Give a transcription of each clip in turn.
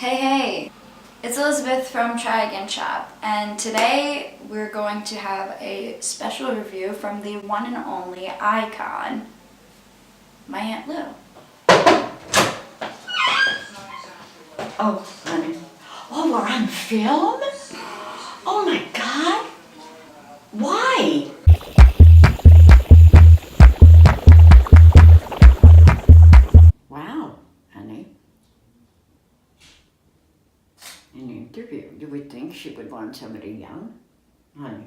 Hey, it's Elizabeth from Try Again Shop, and today we're going to have a special review from the one and only icon, my Aunt Lou. Oh, honey. Oh, we're on film? Oh my God. Why? Wow, honey. An interview. You would think she would want somebody young, honey.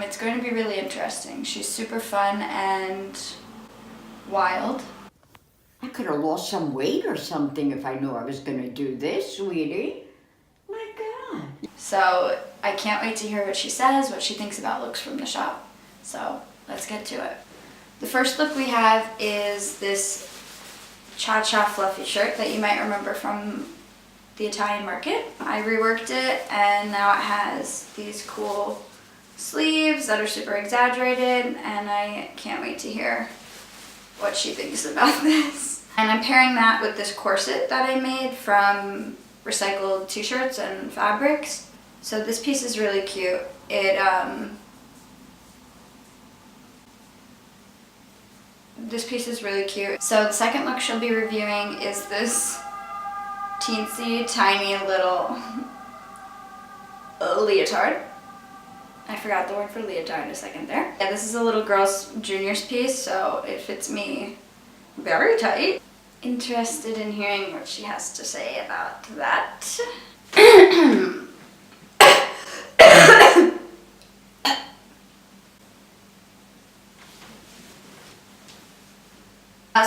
It's going to be really interesting. She's super fun and wild. I could have lost some weight or something if I knew I was going to do this, sweetie. My God. So I can't wait to hear what she says, what she thinks about looks from the shop. So let's get to it. The first look we have is this Cha-Cha fluffy shirt that you might remember from the Italian market. I reworked it and now it has these cool sleeves that are super exaggerated, and I can't wait to hear what she thinks about this. And I'm pairing that with this corset that I made from recycled t-shirts and fabrics. So this piece is really cute. This piece is really cute. So the second look she'll be reviewing is this teensy tiny little leotard. I forgot the word for leotard a second there. Yeah, this is a little girl's juniors piece, so it fits me very tight. Interested in hearing what she has to say about that.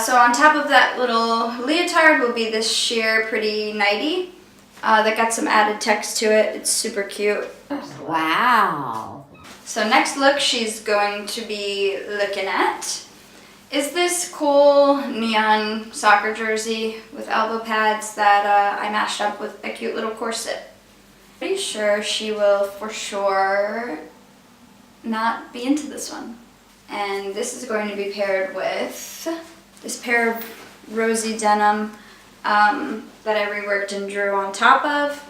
So on top of that little leotard will be this sheer pretty nightie that got some added text to it. It's super cute. Wow. So next look she's going to be looking at is this cool neon soccer jersey with elbow pads that I mashed up with a cute little corset. Pretty sure she will for sure not be into this one. And this is going to be paired with this pair of rosy denim that I reworked and drew on top of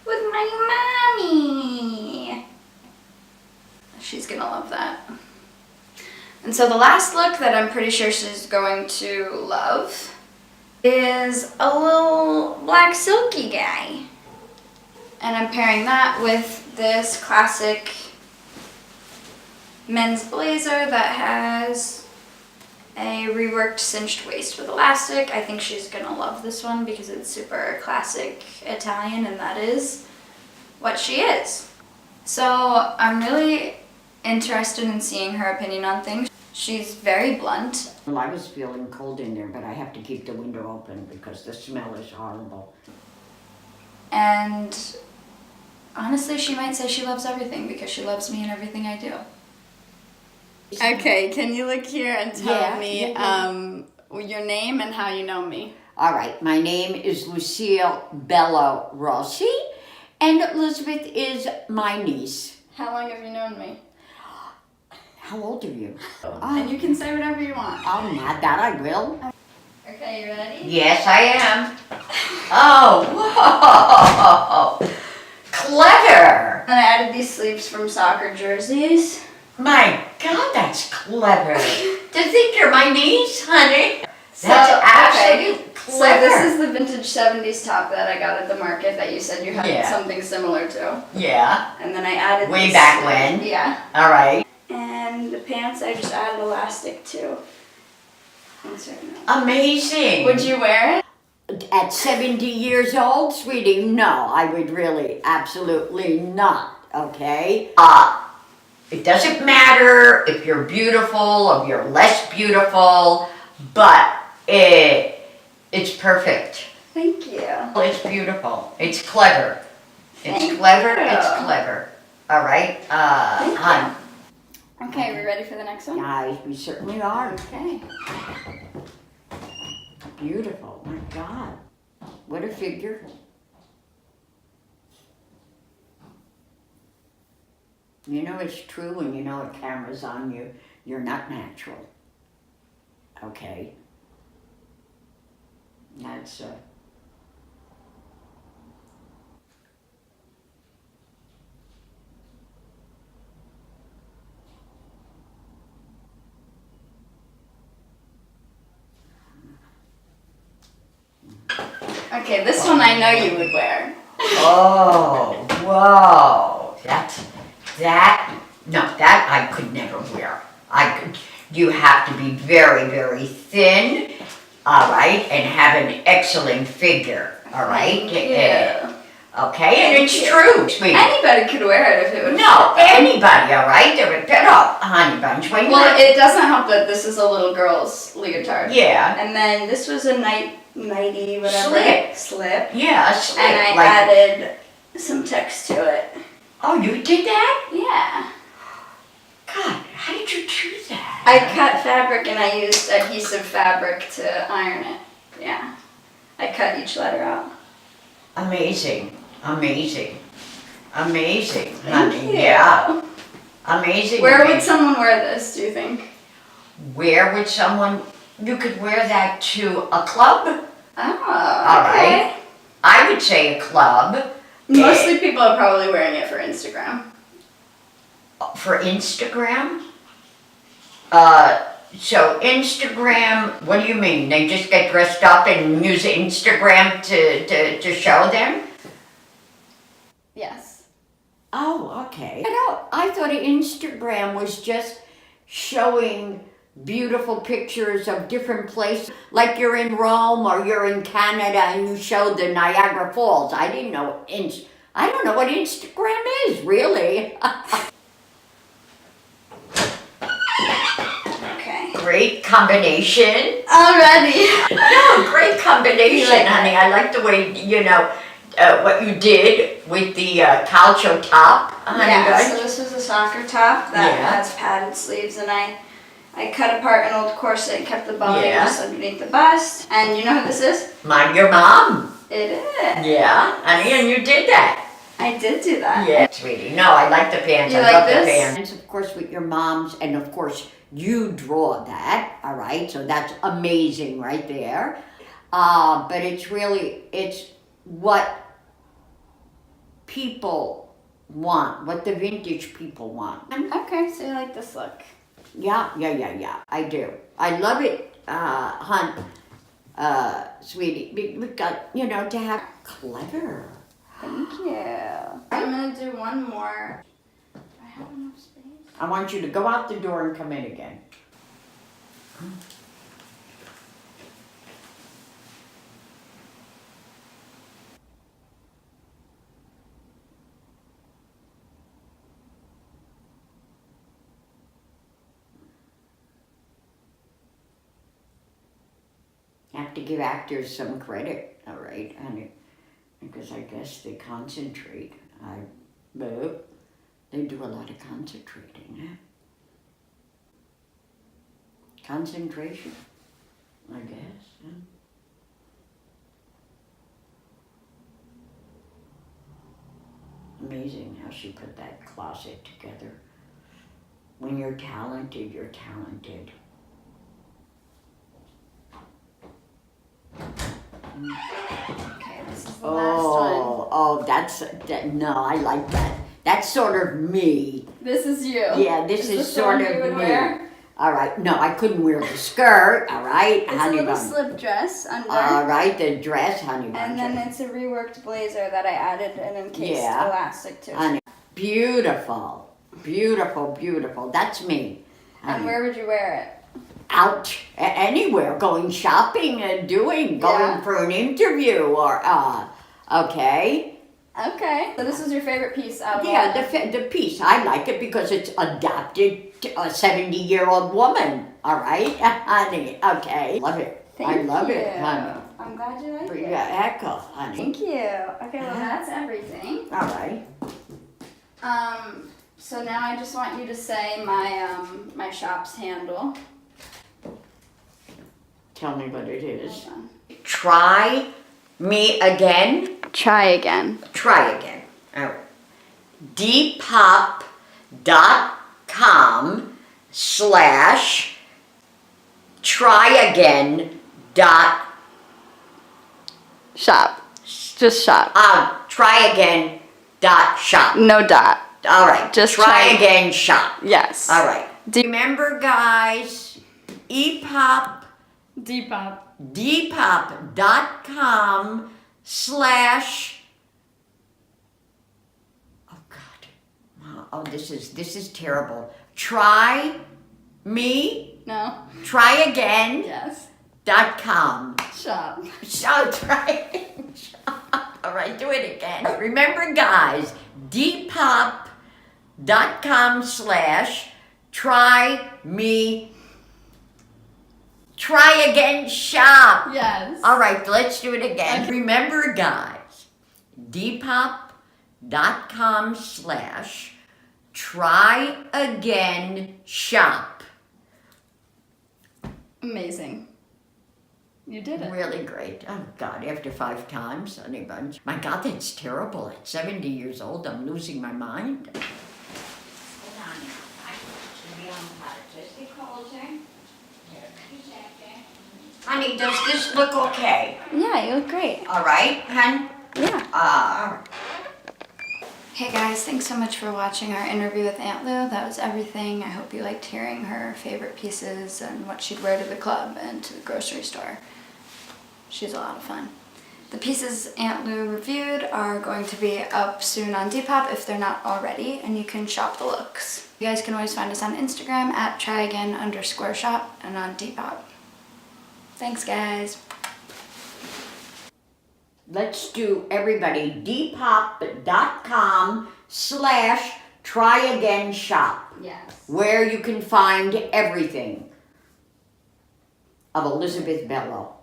with my mommy. She's gonna love that. And so the last look that I'm pretty sure she's going to love is a little black silky guy. And I'm pairing that with this classic men's blazer that has a reworked cinched waist with elastic. I think she's gonna love this one because it's super classic Italian, and that is what she is. So I'm really interested in seeing her opinion on things. She's very blunt. Well, I was feeling cold in there, but I have to keep the window open because the smell is horrible. And honestly, she might say she loves everything because she loves me and everything I do. Okay, can you look here and tell me your name and how you know me? All right, my name is Lucille Bello Rossi, and Elizabeth is my niece. How long have you known me? How old are you? And you can say whatever you want. Oh, not that I will. Okay, you ready? Yes, I am. Oh, whoa, clever. And I added these sleeves from soccer jerseys. My God, that's clever. To think you're my niece, honey. So, That's absolutely okay. clever. So this is the vintage 70s top that I got at the market that you said you had something similar to. Yeah. And then I added Way this back sleeve. when? Yeah. All right. And the pants I just added elastic to. Amazing. Would you wear it? At 70 years old, sweetie, no, I would really absolutely not, okay? It doesn't matter if you're beautiful or you're less beautiful, but it's perfect. Thank you. It's beautiful. It's clever. Thank clever. you. It's clever. All right, hon. Okay, we ready for the next one? Guys, we certainly are. Okay. Beautiful. My God. What a figure. You know it's true when you know a camera's on you. You're not natural. Okay? That's Okay, this one I know you would wear. Oh, whoa. That I could never wear. You have to be very, very thin, all right, and have an excellent figure, all right? Yeah. Okay, and it's true, sweetie. Anybody could wear it if it would No, fit them. anybody, all right? They would fit up, honey bunch. When Well, it doesn't help that this is a little girl's leotard. Yeah. And then this was a nighty, whatever. Slip. Yeah, a slip. And I like, added some text to it. oh, you did that? Yeah. God, how did you do that? I cut fabric and I used adhesive fabric to iron it. Yeah. I cut each letter out. Amazing, amazing, amazing, Thank honey. you. Yeah, amazing. Where would amazing. someone wear this, do you think? Where would someone? You could wear that to a club. Oh, All okay. right. I would say a club. Mostly people are probably wearing it for Instagram. For Instagram. So Instagram. What do you mean? They just get dressed up and use Instagram to show them? Yes. Oh, okay. I thought Instagram was just showing beautiful pictures of different places, like you're in Rome or you're in Canada and you show the Niagara Falls. I didn't know. I don't know what Instagram is, really. Okay. Great combination. Already. No, great combination, You like honey. I like the way, what you did with the calcio top, honey. Yeah, bunch. so this was a soccer top that Yeah. has padded sleeves, and I cut apart an old corset and kept the boning Yeah. just underneath the bust. And you know who this is? Your mom. It is. Yeah, honey, and you did that. I did do that. Yeah, sweetie. No, I like the pants. You I like love this? the pants. Of course, with your mom's, and of course, you draw that, all right? So that's amazing right there. But it's what people want, what the vintage people want. Okay, so you like this look. Yeah, I do. I love it, hon, sweetie. We've got, to have clever. Thank you. I'm gonna do one more. Do I have enough space? I want you to go out the door and come in again. Have to give actors some credit, all right, honey, because I guess they concentrate. They do a lot of concentrating, huh? Concentration, I guess. Huh? Amazing how she put that closet together. When you're talented, you're talented. Okay, this is the last one. No, I like that. That's sort of me. This is you. Yeah, this is the sort one you of would me. wear? All right, no, I couldn't wear the skirt, all right, It's honey a little bun. slip dress under. All right, the dress, honey bun. And then it's a reworked blazer that I added an encased Yeah. elastic to. Honey, beautiful, beautiful, beautiful. That's me. And honey. where would you wear it? Out anywhere, going shopping and going Yeah. for an interview or okay. Okay. So this is your favorite piece out of Yeah, all? the piece, I like it because it's adapted to a 70-year-old woman, all right, honey, okay. Love it. I love it, honey. I'm glad you like it. Yeah, echo, honey. Thank you. Okay, well that's everything. All right. So now I just want you to say my shop's handle. Tell me what it is. Hold on. Try me again. Try again. Try again. All right. depop.com/tryagain. Shop. Just shop. Tryagain.shop. No dot. All right. Just try try. again shop. Yes. All right. Remember, guys, Depop. depop.com slash, oh God, oh, this is terrible. Try again. Yes. .com. Shop. So try shop. All right, do it again. Remember, guys, depop.com slash try again shop. Yes. All right, let's do it again. Remember, guys, depop.com slash try again shop. Amazing. You did it. Really great. Oh God, after 5 times, honey bunch. My God, that's terrible. At 70 years old, I'm losing my mind. Hold on now. Honey, does this look okay? Yeah, you look great. All right, hun? Yeah. Hey guys, thanks so much for watching our interview with Aunt Lou. That was everything. I hope you liked hearing her favorite pieces and what she'd wear to the club and to the grocery store. She's a lot of fun. The pieces Aunt Lou reviewed are going to be up soon on Depop if they're not already, and you can shop the looks. You guys can always find us on Instagram at tryagain_shop and on Depop. Thanks guys. Let's do everybody depop.com slash try again shop, Yes. where you can find everything of Elizabeth Bello.